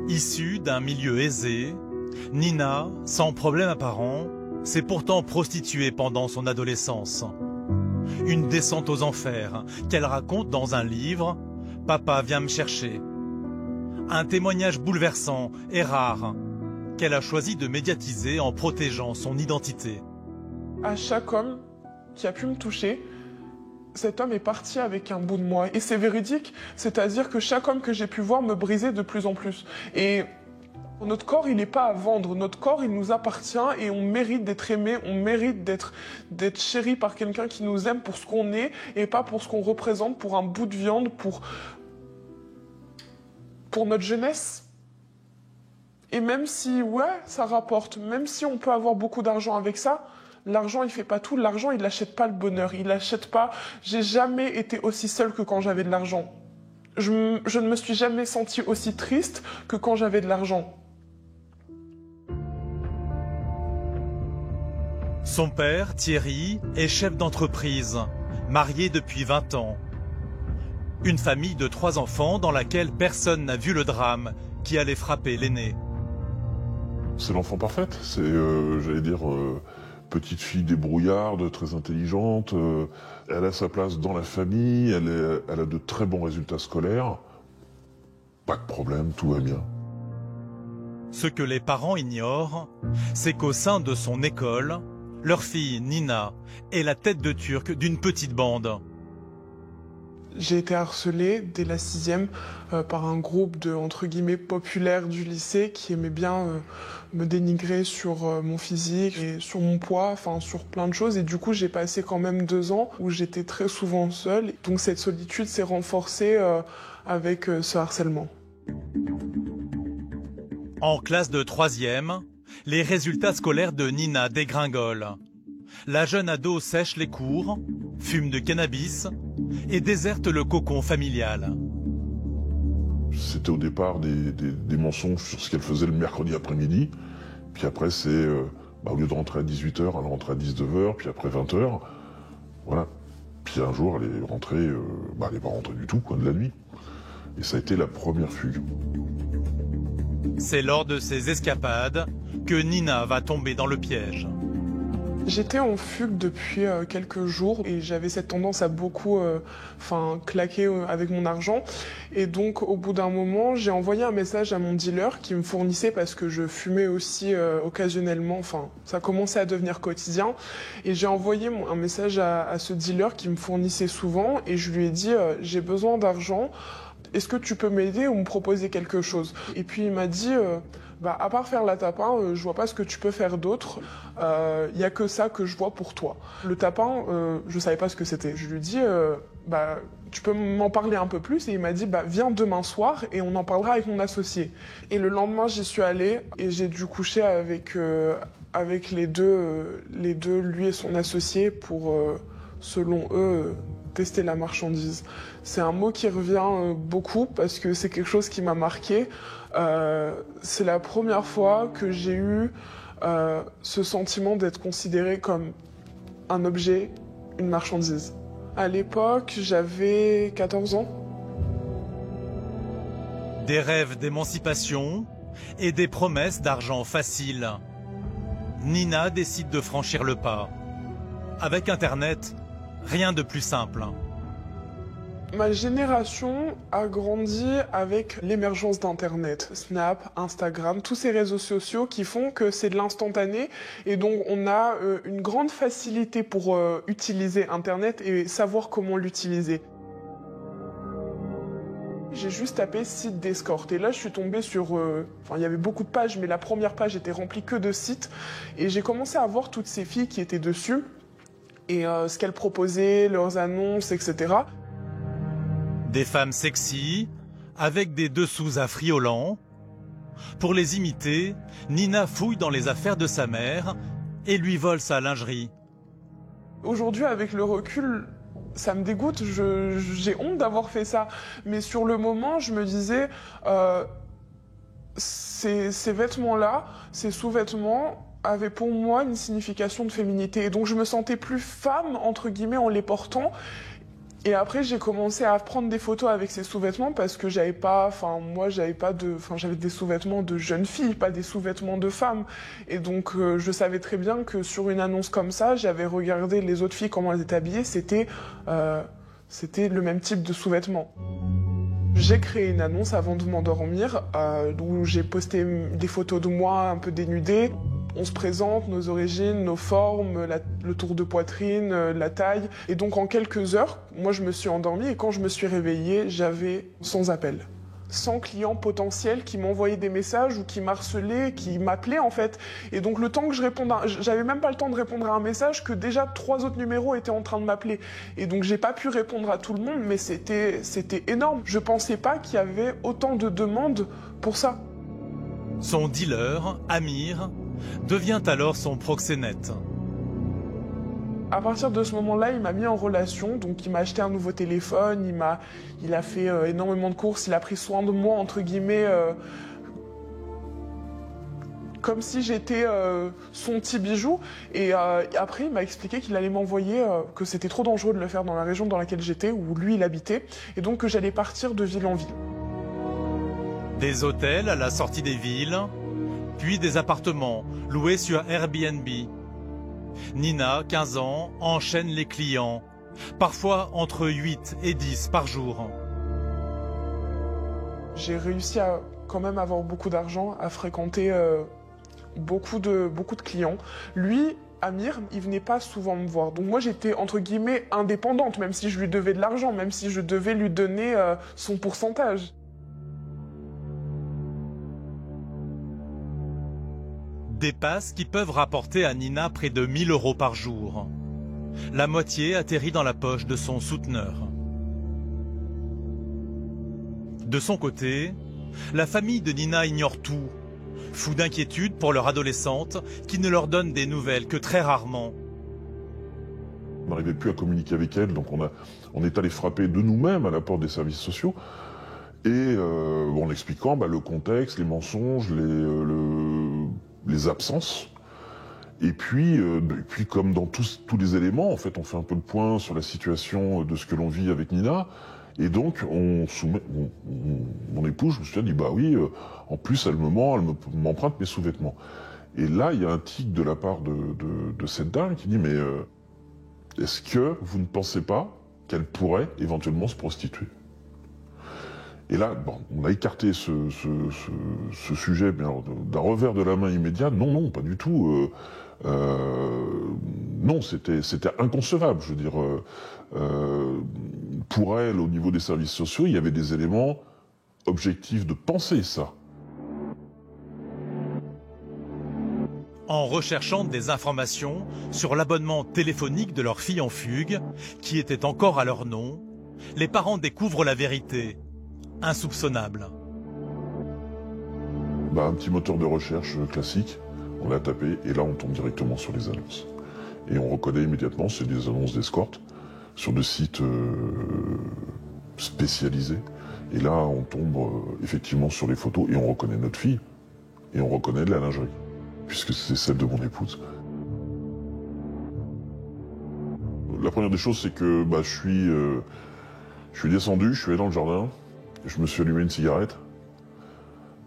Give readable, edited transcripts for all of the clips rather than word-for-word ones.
Issue d'un milieu aisé, Nina, sans problème apparent, s'est pourtant prostituée pendant son adolescence. Une descente aux enfers qu'elle raconte dans un livre « Papa vient me chercher ». Un témoignage bouleversant et rare qu'elle a choisi de médiatiser en protégeant son identité. À chaque homme qui a pu me toucher, cet homme est parti avec un bout de moi. Et c'est véridique, c'est-à-dire que chaque homme que j'ai pu voir me brisait de plus en plus. Et notre corps, il n'est pas à vendre. Notre corps, il nous appartient et on mérite d'être aimé, on mérite d'être chéri par quelqu'un qui nous aime pour ce qu'on est et pas pour ce qu'on représente, pour un bout de viande, pour notre jeunesse. Et même si, ouais, ça rapporte, même si on peut avoir beaucoup d'argent avec ça, l'argent, il fait pas tout. L'argent, il n'achète pas le bonheur. Il n'achète pas... J'ai jamais été aussi seule que quand j'avais de l'argent. Je ne me suis jamais sentie aussi triste que quand j'avais de l'argent. Son père, Thierry, est chef d'entreprise, marié depuis 20 ans. Une famille de 3 enfants dans laquelle personne n'a vu le drame qui allait frapper l'aîné. C'est l'enfant parfaite. C'est, j'allais dire... petite fille débrouillarde, très intelligente, elle a sa place dans la famille, elle a de très bons résultats scolaires. Pas de problème, tout va bien. Ce que les parents ignorent, c'est qu'au sein de son école, leur fille Nina est la tête de turc d'une petite bande. J'ai été harcelée dès la 6e par un groupe de, entre guillemets, populaires du lycée qui aimait bien me dénigrer sur mon physique et sur mon poids, enfin sur plein de choses. Et du coup, j'ai passé quand même 2 ans où j'étais très souvent seule. Donc cette solitude s'est renforcée avec ce harcèlement. En classe de 3e, les résultats scolaires de Nina dégringolent. La jeune ado sèche les cours, fume de cannabis et déserte le cocon familial. C'était au départ des mensonges sur ce qu'elle faisait le mercredi après-midi. Puis après, c'est au lieu de rentrer à 18h, elle rentrait à 19h, puis après 20h. Voilà. Puis un jour, elle est rentrée, elle n'est pas rentrée du tout, de la nuit. Et ça a été la première fugue. C'est lors de ces escapades que Nina va tomber dans le piège. J'étais en fugue depuis quelques jours et j'avais cette tendance à beaucoup claquer avec mon argent. Et donc au bout d'un moment, j'ai envoyé un message à mon dealer qui me fournissait, parce que je fumais aussi occasionnellement, ça commençait à devenir quotidien. Et j'ai envoyé un message à ce dealer qui me fournissait souvent et je lui ai dit j'ai besoin d'argent, est-ce que tu peux m'aider ou me proposer quelque chose? Et puis il m'a dit à part faire la tapin, je vois pas ce que tu peux faire d'autre. Y a que ça que je vois pour toi. Le tapin, je savais pas ce que c'était. Je lui dis, tu peux m'en parler un peu plus? Et il m'a dit, viens demain soir et on en parlera avec mon associé. Et le lendemain, j'y suis allée et j'ai dû coucher avec les deux, lui et son associé, pour, selon eux, tester la marchandise. C'est un mot qui revient beaucoup parce que c'est quelque chose qui m'a marqué. C'est la première fois que j'ai eu ce sentiment d'être considérée comme un objet, une marchandise. À l'époque, j'avais 14 ans. Des rêves d'émancipation et des promesses d'argent facile. Nina décide de franchir le pas. Avec Internet, rien de plus simple. Ma génération a grandi avec l'émergence d'Internet, Snap, Instagram, tous ces réseaux sociaux qui font que c'est de l'instantané et donc on a une grande facilité pour utiliser Internet et savoir comment l'utiliser. J'ai juste tapé site d'escorte et là je suis tombée sur... il y avait beaucoup de pages mais la première page était remplie que de sites et j'ai commencé à voir toutes ces filles qui étaient dessus et ce qu'elles proposaient, leurs annonces, etc. Des femmes sexy, avec des dessous affriolants. Pour les imiter, Nina fouille dans les affaires de sa mère et lui vole sa lingerie. Aujourd'hui, avec le recul, ça me dégoûte, j'ai honte d'avoir fait ça. Mais sur le moment, je me disais, ces vêtements-là, ces sous-vêtements avaient pour moi une signification de féminité. Et donc je me sentais plus femme, entre guillemets, en les portant. Et après, j'ai commencé à prendre des photos avec ces sous-vêtements parce que j'avais des sous-vêtements de jeune fille, pas des sous-vêtements de femme. Et donc, je savais très bien que sur une annonce comme ça, j'avais regardé les autres filles, comment elles étaient habillées, c'était le même type de sous-vêtements. J'ai créé une annonce avant de m'endormir, où j'ai posté des photos de moi un peu dénudée. On se présente, nos origines, nos formes, le tour de poitrine, la taille. Et donc en quelques heures, moi je me suis endormie et quand je me suis réveillée, j'avais 100 appels. 100 clients potentiels qui m'envoyaient des messages ou qui m'harcelaient, qui m'appelaient en fait. Et donc le temps que je réponde, j'avais même pas le temps de répondre à un message que déjà 3 autres numéros étaient en train de m'appeler. Et donc j'ai pas pu répondre à tout le monde, mais c'était énorme. Je pensais pas qu'il y avait autant de demandes pour ça. Son dealer, Amir, devient alors son proxénète. À partir de ce moment-là, il m'a mis en relation, donc il m'a acheté un nouveau téléphone, il a fait énormément de courses, il a pris soin de moi, entre guillemets, comme si j'étais son petit bijou. Et après, il m'a expliqué qu'il allait m'envoyer, que c'était trop dangereux de le faire dans la région dans laquelle j'étais, où lui, il habitait, et donc que j'allais partir de ville en ville. Des hôtels à la sortie des villes, puis des appartements loués sur Airbnb. Nina, 15 ans, enchaîne les clients, parfois entre 8 et 10 par jour. J'ai réussi à quand même avoir beaucoup d'argent, à fréquenter beaucoup de clients. Lui, Amir, il venait pas souvent me voir. Donc moi, j'étais entre guillemets indépendante, même si je lui devais de l'argent, même si je devais lui donner son pourcentage. Des passes qui peuvent rapporter à Nina près de 1 000 € par jour. La moitié atterrit dans la poche de son souteneur. De son côté, la famille de Nina ignore tout, fou d'inquiétude pour leur adolescente qui ne leur donne des nouvelles que très rarement. On n'arrivait plus à communiquer avec elle, donc on est allé frapper de nous-mêmes à la porte des services sociaux. Et en expliquant le contexte, les mensonges, les absences. Et puis comme dans tous les éléments, en fait, on fait un peu le point sur la situation de ce que l'on vit avec Nina. Et donc, mon épouse, je me suis dit, bah oui, en plus, elle me ment, elle m'emprunte mes sous-vêtements. Et là, il y a un tic de la part de cette dame qui dit, mais est-ce que vous ne pensez pas qu'elle pourrait éventuellement se prostituer ? Et là, on a écarté ce sujet d'un revers de la main immédiat. Non, pas du tout. Non, c'était inconcevable. Je veux dire, pour elle, au niveau des services sociaux, il y avait des éléments objectifs de penser ça. En recherchant des informations sur l'abonnement téléphonique de leur fille en fugue, qui était encore à leur nom, les parents découvrent la vérité. Insoupçonnable. Un petit moteur de recherche classique, on l'a tapé et là on tombe directement sur les annonces. Et on reconnaît immédiatement, c'est des annonces d'escorte sur des sites spécialisés. Et là on tombe effectivement sur les photos et on reconnaît notre fille. Et on reconnaît de la lingerie, puisque c'est celle de mon épouse. La première des choses, c'est que je suis descendu, je suis allé dans le jardin. Je me suis allumé une cigarette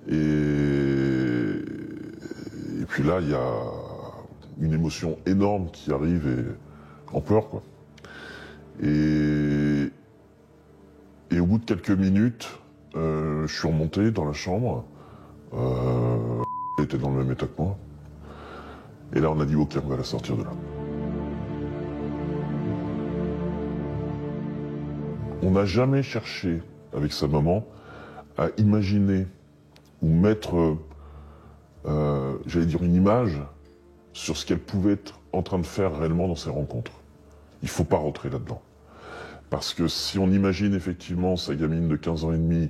et puis là il y a une émotion énorme qui arrive et en pleurs quoi. Et au bout de quelques minutes, je suis remonté dans la chambre. Elle était dans le même état que moi. Et là on a dit ok, on va la sortir de là. On n'a jamais cherché avec sa maman, à imaginer ou mettre, j'allais dire, une image sur ce qu'elle pouvait être en train de faire réellement dans ses rencontres. Il ne faut pas rentrer là-dedans. Parce que si on imagine effectivement sa gamine de 15 ans et demi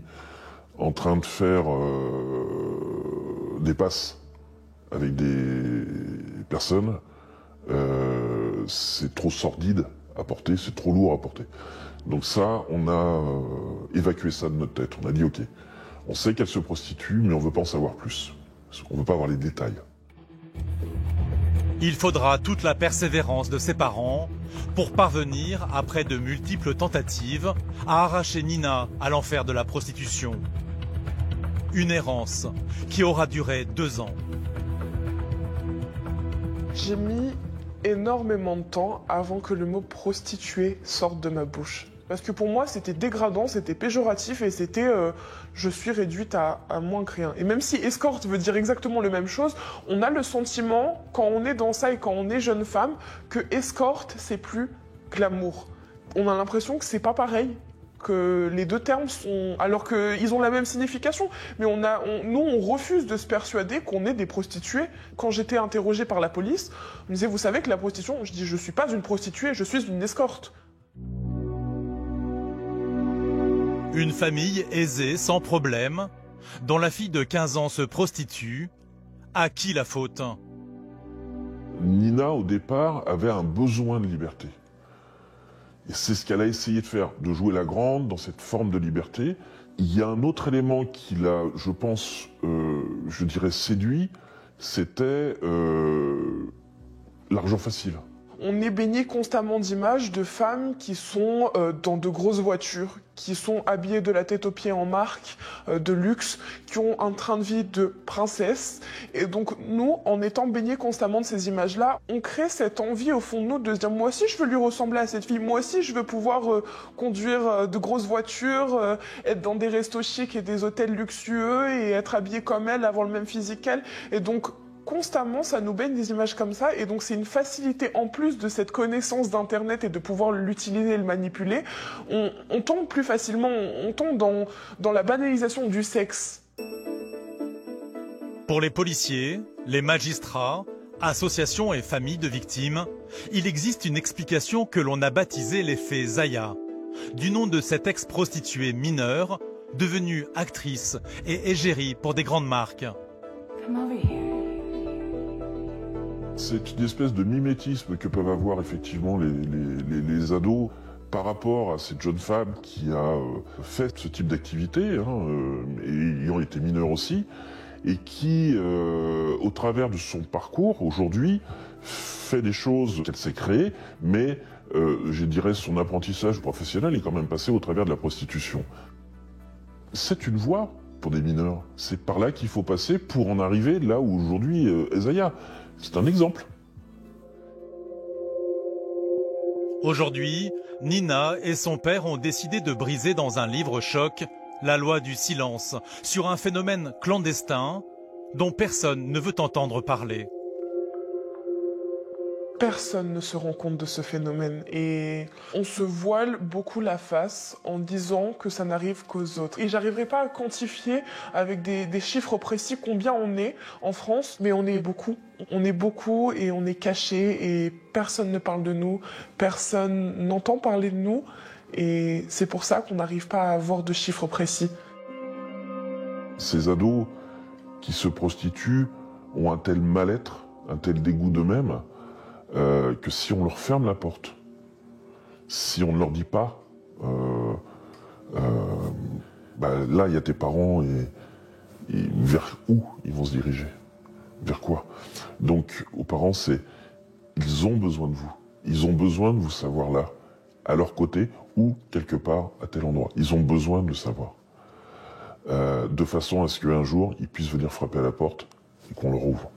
en train de faire des passes avec des personnes, c'est trop sordide à porter, c'est trop lourd à porter. Donc ça, on a évacué ça de notre tête. On a dit, ok, on sait qu'elle se prostitue, mais on veut pas en savoir plus. On veut pas avoir les détails. Il faudra toute la persévérance de ses parents pour parvenir, après de multiples tentatives, à arracher Nina à l'enfer de la prostitution. Une errance qui aura duré 2 ans. J'ai mis énormément de temps avant que le mot prostituée sorte de ma bouche. Parce que pour moi, c'était dégradant, c'était péjoratif et c'était je suis réduite à moins que rien. Et même si escorte veut dire exactement la même chose, on a le sentiment, quand on est dans ça et quand on est jeune femme, que escorte, c'est plus glamour. On a l'impression que c'est pas pareil, que les deux termes sont... alors qu'ils ont la même signification. Mais nous, on refuse de se persuader qu'on est des prostituées. Quand j'étais interrogée par la police, on me disait, vous savez que la prostitution... Je dis, je suis pas une prostituée, je suis une escorte. Une famille aisée, sans problème, dont la fille de 15 ans se prostitue. À qui la faute? Nina, au départ, avait un besoin de liberté. Et c'est ce qu'elle a essayé de faire, de jouer la grande dans cette forme de liberté. Il y a un autre élément qui l'a, je pense, je dirais séduit, c'était l'argent facile. On est baigné constamment d'images de femmes qui sont dans de grosses voitures, qui sont habillées de la tête aux pieds en marque, de luxe, qui ont un train de vie de princesse. Et donc nous, en étant baignés constamment de ces images-là, on crée cette envie au fond de nous de se dire « moi aussi je veux lui ressembler à cette fille, moi aussi je veux pouvoir conduire de grosses voitures, être dans des restos chics et des hôtels luxueux et être habillée comme elle, avoir le même physique qu'elle. » Et donc constamment, ça nous baigne des images comme ça, et donc c'est une facilité en plus de cette connaissance d'Internet et de pouvoir l'utiliser et le manipuler. On tombe plus facilement, on tombe dans la banalisation du sexe. Pour les policiers, les magistrats, associations et familles de victimes, il existe une explication que l'on a baptisée l'effet Zaya, du nom de cette ex-prostituée mineure, devenue actrice et égérie pour des grandes marques. C'est une espèce de mimétisme que peuvent avoir effectivement les ados par rapport à cette jeune femme qui a fait ce type d'activité, et ayant été mineure aussi, et qui, au travers de son parcours, aujourd'hui, fait des choses qu'elle s'est créées, mais je dirais son apprentissage professionnel est quand même passé au travers de la prostitution. C'est une voie pour des mineurs. C'est par là qu'il faut passer pour en arriver là où aujourd'hui est Zaya. C'est un exemple. Aujourd'hui, Nina et son père ont décidé de briser dans un livre-choc la loi du silence sur un phénomène clandestin dont personne ne veut entendre parler. Personne ne se rend compte de ce phénomène et on se voile beaucoup la face en disant que ça n'arrive qu'aux autres. Et j'arriverai pas à quantifier avec des chiffres précis combien on est en France, mais on est beaucoup. On est beaucoup et on est caché et personne ne parle de nous, personne n'entend parler de nous et c'est pour ça qu'on n'arrive pas à avoir de chiffres précis. Ces ados qui se prostituent ont un tel mal-être, un tel dégoût d'eux-mêmes, que si on leur ferme la porte, si on ne leur dit pas, là il y a tes parents et vers où ils vont se diriger? Vers quoi? Donc aux parents, ils ont besoin de vous. Ils ont besoin de vous savoir là, à leur côté ou quelque part à tel endroit. Ils ont besoin de le savoir. De façon à ce qu'un jour, ils puissent venir frapper à la porte et qu'on leur ouvre.